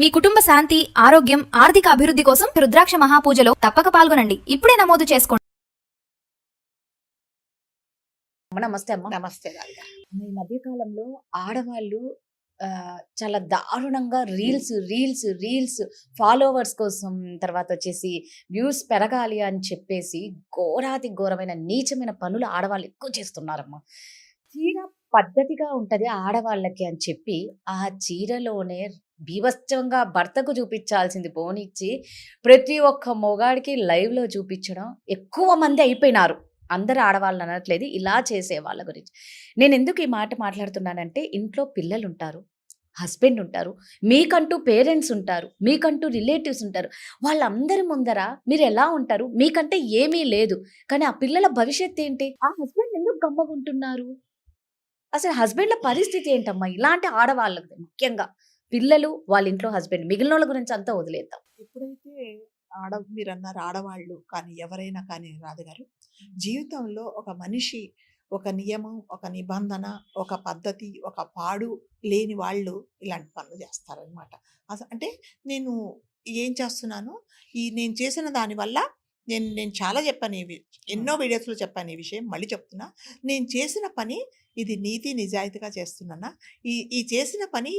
మీ కుటుంబ శాంతి, ఆరోగ్యం, ఆర్థిక అభివృద్ధి కోసం రుద్రాక్ష మహాపూజలో తప్పక పాల్గొనండి. ఇప్పుడే నమోదు చేసుకోండి. నమస్తే అమ్మ. నమస్తే రాధిక. ఈ మధ్య కాలంలో ఆడవాళ్ళు చాలా దారుణంగా రీల్స్ ఫాలోవర్స్ కోసం, తర్వాత వచ్చేసి వ్యూస్ పెరగాలి అని చెప్పేసి ఘోరాతి ఘోరమైన నీచమైన పనులు ఆడవాళ్ళు ఎక్కువ చేస్తున్నారమ్మా. చీర పద్ధతిగా ఉంటది ఆడవాళ్ళకి అని చెప్పి ఆ చీరలోనే బీభత్సంగా భర్తకు చూపించాల్సింది పోనిచ్చి ప్రతి ఒక్క మొగాడికి లైవ్ లో చూపించడం ఎక్కువ మంది అయిపోయినారు. అందరు ఆడవాళ్ళు అనట్లేదు, ఇలా చేసే వాళ్ళ గురించి. నేను ఎందుకు ఈ మాట మాట్లాడుతున్నానంటే, ఇంట్లో పిల్లలు ఉంటారు, హస్బెండ్ ఉంటారు, మీకంటూ పేరెంట్స్ ఉంటారు, మీకంటూ రిలేటివ్స్ ఉంటారు. వాళ్ళందరి ముందర మీరు ఎలా ఉంటారు? మీకంటే ఏమీ లేదు, కానీ ఆ పిల్లల భవిష్యత్తు ఏంటి? ఆ హస్బెండ్ ఎందుకు గమ్మగుంటున్నారు? అసలు హస్బెండ్ల పరిస్థితి ఏంటమ్మా? ఇలాంటి ఆడవాళ్ళకి ముఖ్యంగా పిల్లలు, వాళ్ళ ఇంట్లో హస్బెండ్, మిగిలిన వాళ్ళ గురించి అంతా వదిలేద్దాం. ఎప్పుడైతే మీరు అన్నారు ఆడవాళ్ళు కానీ ఎవరైనా కానీ రాధగారు, జీవితంలో ఒక మనిషి ఒక నియమం, ఒక నిబంధన, ఒక పద్ధతి, ఒక పాడు లేని వాళ్ళు ఇలాంటి పనులు చేస్తారనమాట. అంటే నేను ఏం చేస్తున్నాను, నేను చేసిన దానివల్ల నేను చాలా చెప్పాను, ఎన్నో వీడియోస్లో చెప్పాను ఈ విషయం, మళ్ళీ చెప్తున్నా. నేను చేసిన పని ఇది నీతి నిజాయితీగా చేస్తున్నానా, ఈ చేసిన పని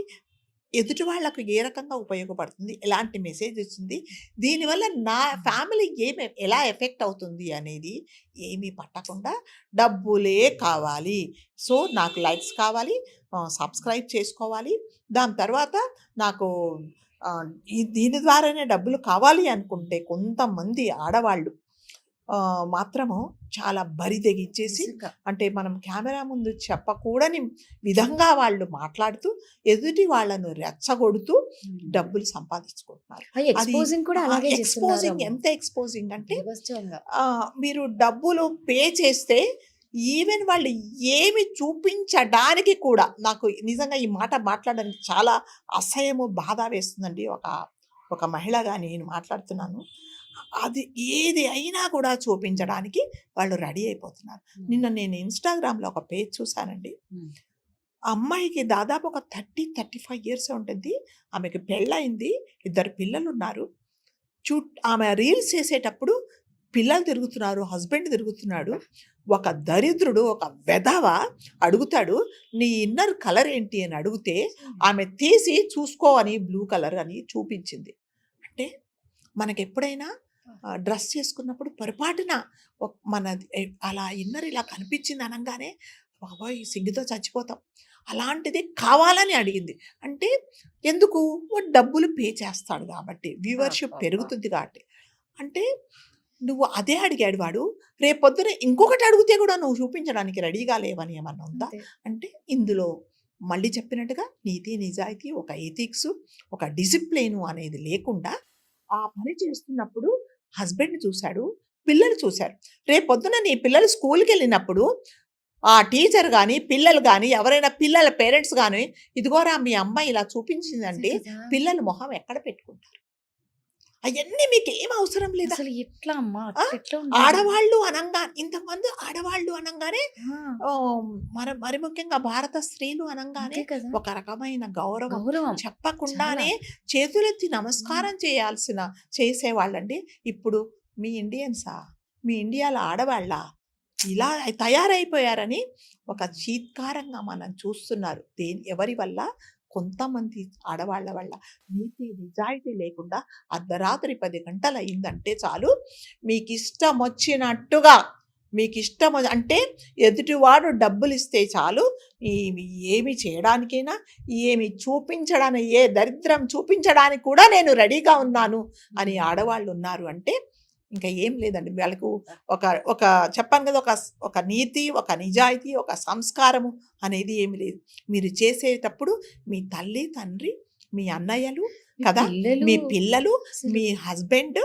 ఎదుటి వాళ్ళకు ఏ రకంగా ఉపయోగపడుతుంది, ఎలాంటి మెసేజ్ ఇస్తుంది, దీనివల్ల నా ఫ్యామిలీ ఎలా ఎఫెక్ట్ అవుతుంది అనేది ఏమీ పట్టకుండా డబ్బులే కావాలి, సో నాకు లైక్స్ కావాలి, సబ్స్క్రైబ్ చేసుకోవాలి, దాని తర్వాత నాకు దీని ద్వారానే డబ్బులు కావాలి అనుకుంటే కొంతమంది ఆడవాళ్ళు మాత్రము చాలా బరి తెగించేసి, అంటే మనం కెమెరా ముందు చెప్పకూడని విధంగా వాళ్ళు మాట్లాడుతూ ఎదుటి వాళ్ళను రెచ్చగొడుతూ డబ్బులు సంపాదించుకుంటున్నారు. ఎక్స్పోజింగ్ ఎంత ఎక్స్పోజింగ్ అంటే, మీరు డబ్బులు పే చేస్తే ఈవెన్ వాళ్ళు ఏమి చూపించడానికి కూడా, నాకు నిజంగా ఈ మాట మాట్లాడడానికి చాలా అసహ్యము, బాధ వేస్తుందండి. ఒక మహిళగా నేను మాట్లాడుతున్నాను. అది ఏది అయినా కూడా చూపించడానికి వాళ్ళు రెడీ అయిపోతున్నారు. నిన్న నేను ఇన్స్టాగ్రామ్లో ఒక పేజ్ చూశానండి. అమ్మాయికి దాదాపు ఒక 30-35 ఇయర్స్ ఉంటుంది. ఆమెకి పెళ్ళయింది, 2 పిల్లలు ఉన్నారు. ఆమె రీల్స్ చేసేటప్పుడు పిల్లలు తిరుగుతున్నారు, హస్బెండ్ తిరుగుతున్నాడు. ఒక దరిద్రుడు, ఒక వెధవ అడుగుతాడు, నీ ఇన్నర్ కలర్ ఏంటి అని అడిగితే ఆమె తీసి చూసుకో అని బ్లూ కలర్ అని చూపించింది. అంటే మనకి ఎప్పుడైనా డ్రెస్ చేసుకున్నప్పుడు పొరపాటున మన అలా ఇన్నర్ ఇలా కనిపించింది అనగానే బాబాయ్ సిగ్గుతో చచ్చిపోతాం. అలాంటిది కావాలని అడిగింది. అంటే ఎందుకు? డబ్బులు పే చేస్తాడు కాబట్టి, వ్యూవర్షిప్ పెరుగుతుంది కాబట్టి. అంటే నువ్వు అదే అడిగాడు వాడు, రేపొద్దున ఇంకొకటి అడిగితే కూడా నువ్వు చూపించడానికి రెడీగా లేవని ఏమన్నా ఉందా? అంటే ఇందులో మళ్ళీ చెప్పినట్టుగా నీతి నిజాయితీ, ఒక ఎథిక్స్, ఒక డిసిప్లిన్ అనేది లేకుండా ఆ పని చేస్తున్నప్పుడు హస్బెండ్ చూశాడు, పిల్లలు చూశారు. రేపొద్దున నీ పిల్లలు స్కూల్కి వెళ్ళినప్పుడు ఆ టీచర్ కానీ, పిల్లలు కానీ, ఎవరైనా పిల్లల పేరెంట్స్ కానీ, ఇదిగోరా మీ అమ్మాయి ఇలా చూపించిందంటే పిల్లల మొహం ఎక్కడ పెట్టుకుంటారు? అవన్నీ మీకు ఏం అవసరం లేదు. అసలు ఎట్లా అమ్మా? ఆడవాళ్ళు అనంగా, ఇంతకుమంది ఆడవాళ్ళు అనగానే మరి ముఖ్యంగా భారత స్త్రీలు అనగానే ఒక రకమైన గౌరవం చెప్పకుండానే చేతులెత్తి నమస్కారం చేసేవాళ్ళండి. ఇప్పుడు మీ ఇండియన్సా, మీ ఇండియాలో ఆడవాళ్ళ ఇలా తయారైపోయారని ఒక చీత్కారంగా మనం చూస్తున్నారు. ఎవరి వల్ల? కొంతమంది ఆడవాళ్ళ వల్ల. నీతి నిజాయితీ లేకుండా అర్ధరాత్రి 10 గంటలు అయిందంటే చాలు, మీకు ఇష్టం వచ్చినట్టుగా, అంటే ఎదుటివాడు డబ్బులు ఇస్తే చాలు, ఏమి చేయడానికైనా, ఏమి చూపించడానికి, ఏ దరిద్రం చూపించడానికి కూడా నేను రెడీగా ఉన్నాను అని ఆడవాళ్ళు ఉన్నారు. అంటే ఇంకా ఏం లేదండి వాళ్ళకు. ఒక చెప్పాను కదా, ఒక నీతి, ఒక నిజాయితీ, ఒక సంస్కారము అనేది ఏమి లేదు. మీరు చేసేటప్పుడు మీ తల్లి తండ్రి, మీ అన్నయ్యలు కదా, మీ పిల్లలు, మీ హస్బెండ్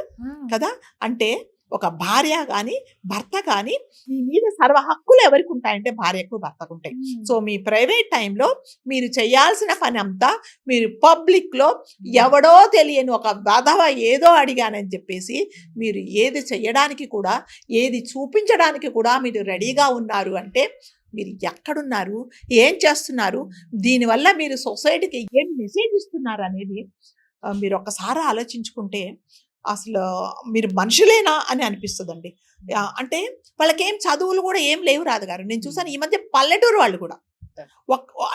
కదా, అంటే ఒక భార్య కానీ భర్త కానీ మీ మీద సర్వ హక్కులు ఎవరికి ఉంటాయంటే భార్యకు భర్తకు ఉంటాయి. సో మీ ప్రైవేట్ టైంలో మీరు చేయాల్సిన పని అంతా మీరు పబ్లిక్లో ఎవడో తెలియని ఒక బాధవ ఏదో అడిగానని చెప్పేసి మీరు ఏది చేయడానికి కూడా, ఏది చూపించడానికి కూడా మీరు రెడీగా ఉన్నారు అంటే మీరు ఎక్కడున్నారు, ఏం చేస్తున్నారు, దీనివల్ల మీరు సొసైటీకి ఏం మెసేజ్ ఇస్తున్నారు అనేది మీరు ఒక్కసారి ఆలోచించుకుంటే అసలు మీరు మనుషులేనా అని అనిపిస్తుందండి. అంటే వాళ్ళకేం చదువులు కూడా ఏం లేవు రాదుగారు. నేను చూసాను ఈ మధ్య పల్లెటూరు వాళ్ళు కూడా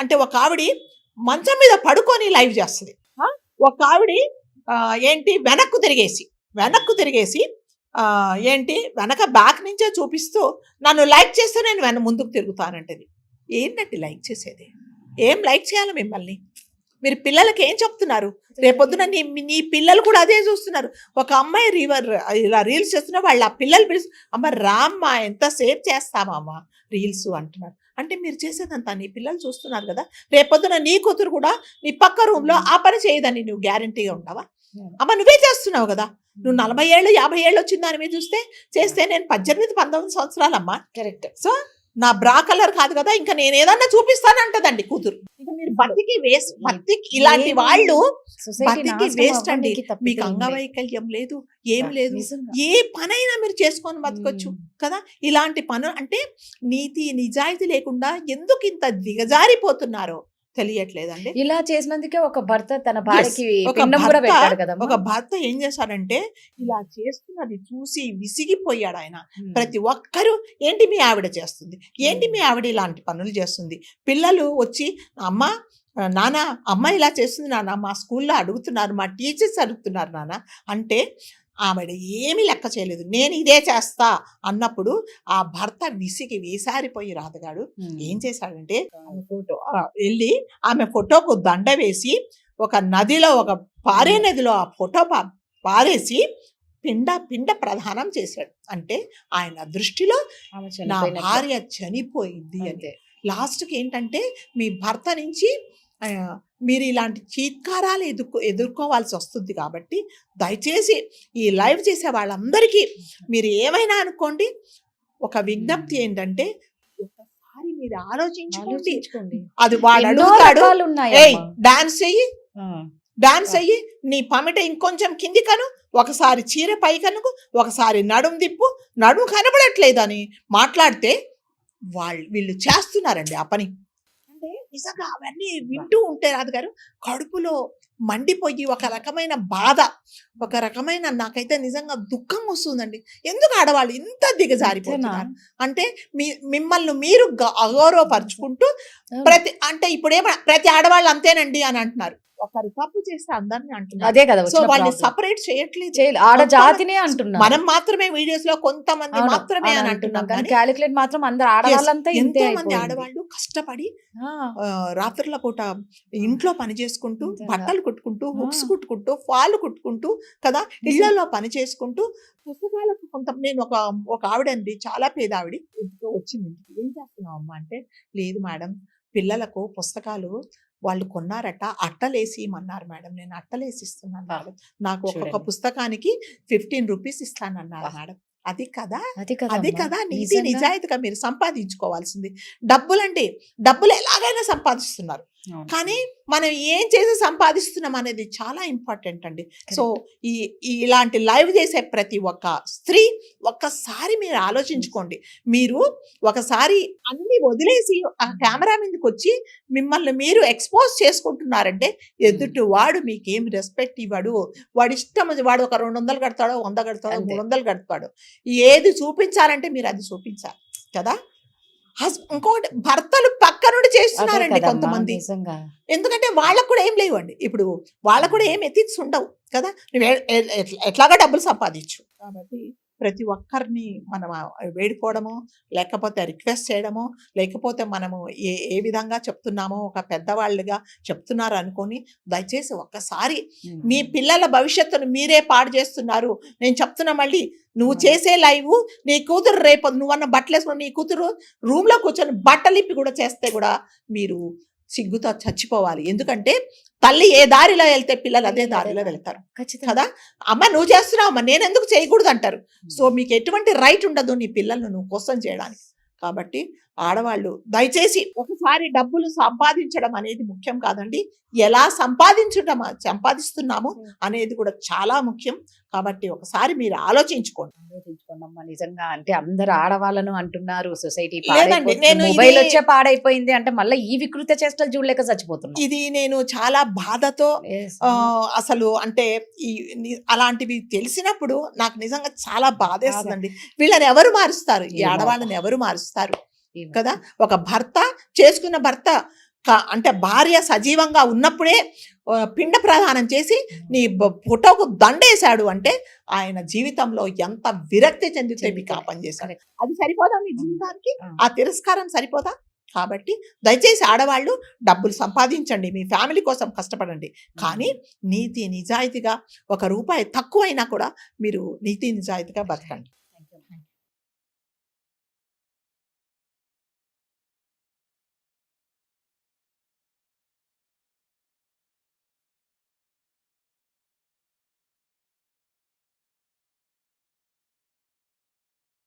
అంటే ఒక ఆవిడ మంచం మీద పడుకొని లైవ్ చేస్తుంది. ఒక ఆవిడ ఏంటి వెనక్కు తిరిగేసి ఏంటి వెనక బ్యాక్ నుంచే చూపిస్తూ నన్ను లైక్ చేస్తే నేను ముందుకు తిరుగుతానంటది. ఏంటంటే లైక్ చేసేది? ఏం లైక్ చేయాలి మిమ్మల్ని? మీరు పిల్లలకి ఏం చెప్తున్నారు? రేపొద్దున నీ పిల్లలు కూడా అదే చూస్తున్నారు. ఒక అమ్మాయి ఇలా రీల్స్ చేస్తున్నా వాళ్ళు ఆ పిల్లలు పిలుస్తు అమ్మ రామ్మా ఎంతసేపు చేస్తామమ్మా రీల్స్ అంటున్నారు. అంటే మీరు చేసేదంతా నీ పిల్లలు చూస్తున్నారు కదా. రేపొద్దున నీ కూతురు కూడా నీ పక్క రూమ్ లో ఆ పని చేయదని నువ్వు గ్యారంటీగా ఉండవా? అమ్మ నువ్వే చేస్తున్నావు కదా. నువ్వు 40 ఏళ్ళు 50 ఏళ్ళు వచ్చిన దాని మీద చేస్తే నేను 18-19 సంవత్సరాలమ్మా. కరెక్ట్. సో నా బ్రా కలర్ కాదు కదా, ఇంకా నేను ఏదన్నా చూపిస్తానంటదండి కూతురు. ఇక మీరు బతికి ఇలాంటి వాళ్ళు బతికి వేస్ట్ అండి. మీకు అంగవైకల్యం లేదు, ఏం లేదు. ఏ పనైనా మీరు చేసుకొని బతకొచ్చు కదా. ఇలాంటి పనులు అంటే నీతి నిజాయితీ లేకుండా ఎందుకు ఇంత దిగజారిపోతున్నారో తెలియట్లేదండి. ఇలా చేసినందుకే ఒక భర్త తన భార్యకి పిండం కూడా పెట్టాడు కదా. ఒక భర్త ఏం చేశాడంటే ఇలా చేస్తున్నది చూసి విసిగిపోయాడు ఆయన. ప్రతి ఒక్కరూ ఏంటి మీ ఆవిడ చేస్తుంది, ఏంటి మీ ఆవిడ ఇలాంటి పనులు చేస్తుంది. పిల్లలు వచ్చి నాన్న అమ్మ ఇలా చేస్తుంది నాన్న, మా స్కూల్లో అడుగుతున్నారు, మా టీచర్స్ అడుగుతున్నారు నాన్న అంటే ఆవిడ ఏమీ లెక్క చేయలేదు. నేను ఇదే చేస్తా అన్నప్పుడు ఆ భర్త విసిగి వేసారిపోయి రాధగాడు ఏం చేశాడంటే వెళ్ళి ఆమె ఫోటోకు దండ వేసి ఒక నదిలో, ఒక పారే నదిలో ఆ ఫోటో పారేసి పిండ ప్రదానం చేశాడు. అంటే ఆయన దృష్టిలో నా భార్య చనిపోయింది అంటే. లాస్ట్కి ఏంటంటే మీ భర్త నుంచి మీరు ఇలాంటి చీత్కారాలు ఎదుర్కోవాల్సి వస్తుంది. కాబట్టి దయచేసి ఈ లైవ్ చేసే వాళ్ళందరికీ మీరు ఏమైనా అనుకోండి, ఒక విజ్ఞప్తి ఏంటంటే ఒకసారి మీరు ఆలోచించుకోండి. అది వాడు అడుగుతాడు, డాన్స్ చెయ్యి, నీ పమిట ఇంకొంచెం కింది కను, ఒకసారి చీర పై కనుకు, ఒకసారి నడుము దిప్పు, నడుము కనబడట్లేదు అని మాట్లాడితే వీళ్ళు చేస్తున్నారండి ఆ పని. అంటే నిజంగా అవన్నీ వింటూ ఉంటే రాదుగారు కడుపులో మండిపోయి ఒక రకమైన బాధ, ఒక రకమైన నాకైతే నిజంగా దుఃఖం వస్తుందండి. ఎందుకు ఆడవాళ్ళు ఇంత దిగజారిపోతున్నారు అంటే మిమ్మల్ని మీరు అగౌరవపరుచుకుంటూ అంటే ప్రతి ఆడవాళ్ళు అంతేనండి అని అంటున్నారు. ఒకరు తప్పు చేస్తే అందరినీ అంటున్నారు. అదే కదా. సో వాళ్ళని సపరేట్ చేయట్లేదు, ఆడజాతినే అంటున్నారు. మనం మాత్రమే వీడియోస్ లో కొంతమంది మాత్రమే అని అంటున్నాం. క్యాలిక్యులేట్ మాత్రం అందరు ఆడవాళ్ళంతా ఎంతో మంది ఆడవాళ్ళు కష్టపడి రాత్రుల పూట ఇంట్లో పని చేసుకుంటూ, బట్టలు కుట్టుకుంటూ, హుక్స్ కుట్టుకుంటూ, ఫాలు కుట్టుకుంటూ కదా, ఇళ్లలో పని చేసుకుంటూ పుస్తకాలకు నేను ఒక ఆవిడండి, చాలా పేద ఆవిడ వచ్చింది. ఏం చేస్తున్నావు అమ్మా అంటే, లేదు మేడం పిల్లలకు పుస్తకాలు వాళ్ళు కొన్నారట, అట్టలేసి ఇమ్మన్నారు మేడం, నేను అట్టలేసి ఇస్తున్నాను మేడం, నాకు ఒక్కొక్క పుస్తకానికి 15 రూపీస్ ఇస్తానన్నారు మేడం. అది కదా నీతి నిజాయితీగా మీరు సంపాదించుకోవాల్సింది. డబ్బులు ఎలాగైనా సంపాదిస్తున్నారు, కానీ మనం ఏం చేసి సంపాదిస్తున్నాం అనేది చాలా ఇంపార్టెంట్ అండి. సో ఇలాంటి లైవ్ చేసే ప్రతి ఒక్క స్త్రీ ఒక్కసారి మీరు ఆలోచించుకోండి. మీరు ఒకసారి అన్ని వదిలేసి ఆ కెమెరా మీదకి వచ్చి మిమ్మల్ని మీరు ఎక్స్పోజ్ చేసుకుంటున్నారంటే ఎదుటి వాడు మీకేం రెస్పెక్ట్ ఇవ్వడు. వాడు ఇష్టం, వాడు ఒక 200 కడతాడో, 100 కడతాడో, 300 కడతాడు. ఏది చూపించాలంటే మీరు అది చూపించాలి కదా. ఇంకోటి భర్తలు పక్క నుండి చేస్తున్నారండి కొంతమంది. ఎందుకంటే వాళ్ళకు కూడా ఏం లేవండి, ఇప్పుడు వాళ్ళకు కూడా ఏం ఎథిక్స్ ఉండవు కదా. నువ్వు ఎట్లాగా డబ్బులు సంపాదించు. కాబట్టి ప్రతి ఒక్కరిని మనం వేడుకోవడము, లేకపోతే రిక్వెస్ట్ చేయడము, లేకపోతే మనము ఏ విధంగా చెప్తున్నామో ఒక పెద్దవాళ్ళుగా చెప్తున్నారు అనుకొని దయచేసి ఒక్కసారి మీ పిల్లల భవిష్యత్తును మీరే పాడు చేస్తున్నారు. నేను చెప్తున్నా మళ్ళీ, నువ్వు చేసే లైవ్ నీ కూతురు రేపు నువ్వన్న బట్టలు వేసుకుని నీ కూతురు రూమ్ లో కూర్చొని బట్టలిప్పి కూడా చేస్తే కూడా మీరు సిగ్గుతో చచ్చిపోవాలి. ఎందుకంటే తల్లి ఏ దారిలో వెళ్తే పిల్లలు అదే దారిలో వెళ్తారు కదా. అమ్మ నువ్వు చేస్తున్నావు అమ్మ, నేను ఎందుకు చేయకూడదు అంటారు. సో మీకు ఎటువంటి రైట్ ఉండదు నీ పిల్లలను నువ్వు కోసం చేయడానికి. కాబట్టి ఆడవాళ్ళు దయచేసి ఒకసారి డబ్బులు సంపాదించడం అనేది ముఖ్యం కాదండి, ఎలా సంపాదిస్తున్నాము అనేది కూడా చాలా ముఖ్యం. కాబట్టి ఒకసారి మీరు ఆలోచించుకోండి. ఆలోచించుకోండమ్మా నిజంగా. అంటే అందరు ఆడవాళ్ళను అంటున్నారు, సొసైటీ లేదండి, నేను మొబైల్ ఇది- వచ్చే పాడైపోయింది అంటే మళ్ళీ ఈ వికృత చేష్టలు చూడలేక చచ్చిపోతున్నాం. ఇది నేను చాలా బాధతో Yes. అసలు అంటే అలాంటివి తెలిసినప్పుడు నాకు నిజంగా చాలా బాధేస్తుందండి. వీళ్ళని ఎవరు మారుస్తారు? ఈ ఏమో. ఆడవాళ్ళని ఎవరు మారుస్తారు ఏమో. కదా? ఒక భర్త చేసుకున్న భర్త అంటే భార్య సజీవంగా ఉన్నప్పుడే పిండ ప్రదానం చేసి నీ ఫోటోకు దండేశాడు అంటే ఆయన జీవితంలో ఎంత విరక్తి చెందితే మీకు ఆ పని చేశాడు. అది సరిపోదా మీ జీవితానికి? ఆ తిరస్కారం సరిపోదా? కాబట్టి దయచేసి ఆడవాళ్ళు డబ్బులు సంపాదించండి, మీ ఫ్యామిలీ కోసం కష్టపడండి, కానీ నీతి నిజాయితీగా, ఒక రూపాయి తక్కువైనా కూడా మీరు నీతి నిజాయితీగా బతకండి.